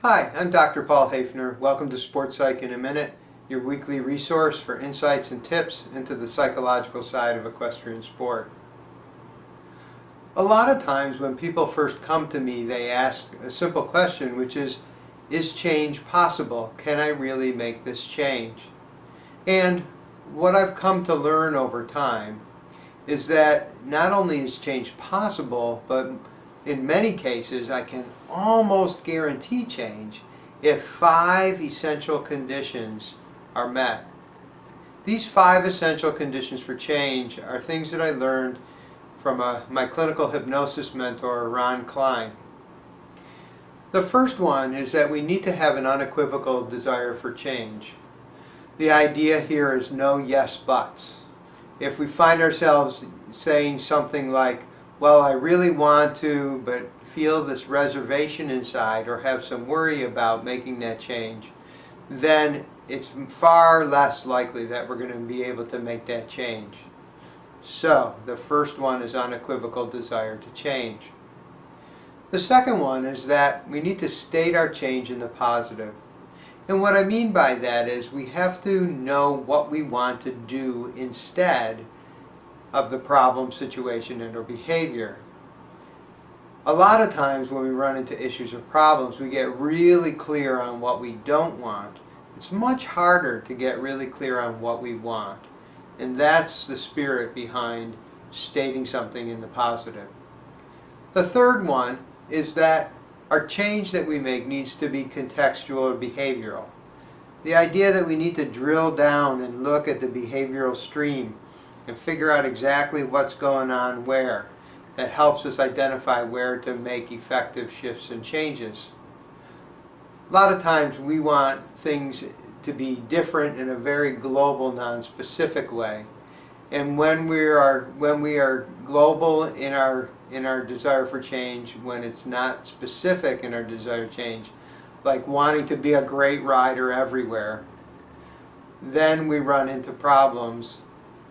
Hi, I'm Dr. Paul Haefner. Welcome to Sport Psych in a Minute, your weekly resource for insights and tips into the psychological side of equestrian sport. A lot of times when people first come to me, they ask a simple question, which is change possible? Can I really make this change? And what I've come to learn over time is that not only is change possible, but in many cases I can almost guarantee change if 5 essential conditions are met. These 5 essential conditions for change are things that I learned from my clinical hypnosis mentor, Ron Klein. The first one is that we need to have an unequivocal desire for change. The idea here is no yes buts. If we find ourselves saying something like, well, I really want to, but feel this reservation inside or have some worry about making that change, then it's far less likely that we're going to be able to make that change. So, the first one is unequivocal desire to change. The second one is that we need to state our change in the positive. And what I mean by that is we have to know what we want to do instead of the problem, situation, and or behavior. A lot of times when we run into issues or problems, we get really clear on what we don't want. It's much harder to get really clear on what we want. And that's the spirit behind stating something in the positive. The third one is that our change that we make needs to be contextual or behavioral. The idea that we need to drill down and look at the behavioral stream and figure out exactly what's going on where. That helps us identify where to make effective shifts and changes. A lot of times we want things to be different in a very global, non-specific way. And when we are global in our desire for change, when it's not specific in our desire to change, like wanting to be a great rider everywhere, then we run into problems.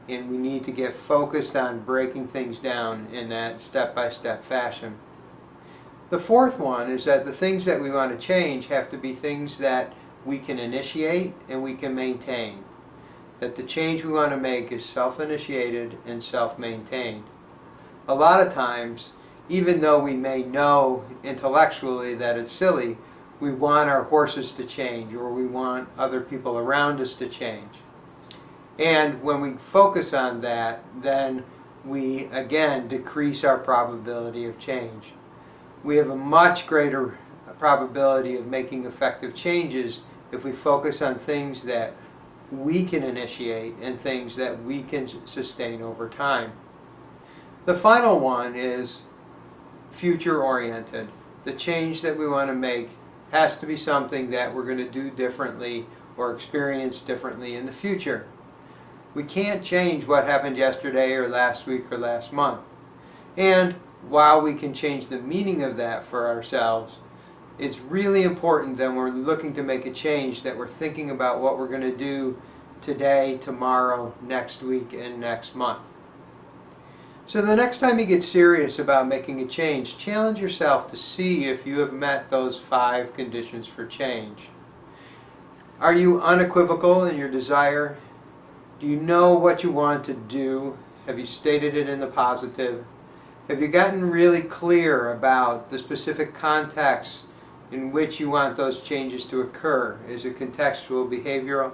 And we need to get focused on breaking things down in that step-by-step fashion. The fourth one is that the things that we want to change have to be things that we can initiate and we can maintain. That the change we want to make is self-initiated and self-maintained. A lot of times, even though we may know intellectually that it's silly, we want our horses to change or we want other people around us to change. And when we focus on that, then we again decrease our probability of change. We have a much greater probability of making effective changes if we focus on things that we can initiate and things that we can sustain over time. The final one is future-oriented. The change that we want to make has to be something that we're going to do differently or experience differently in the future. We can't change what happened yesterday or last week or last month. And while we can change the meaning of that for ourselves, it's really important that when we're looking to make a change that we're thinking about what we're going to do today, tomorrow, next week, and next month. So the next time you get serious about making a change, challenge yourself to see if you have met those 5 conditions for change. Are you unequivocal in your desire? Do you know what you want to do? Have you stated it in the positive? Have you gotten really clear about the specific context in which you want those changes to occur? Is it contextual, behavioral?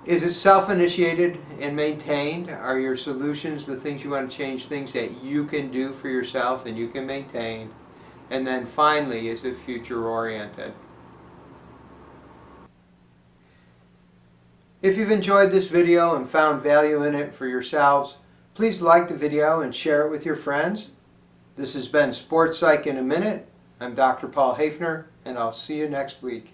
Is it self-initiated and maintained? Are your solutions, the things you want to change, things that you can do for yourself and you can maintain? And then finally, is it future-oriented? If you've enjoyed this video and found value in it for yourselves, please like the video and share it with your friends. This has been Sport Psych in a Minute. I'm Dr. Paul Haefner, and I'll see you next week.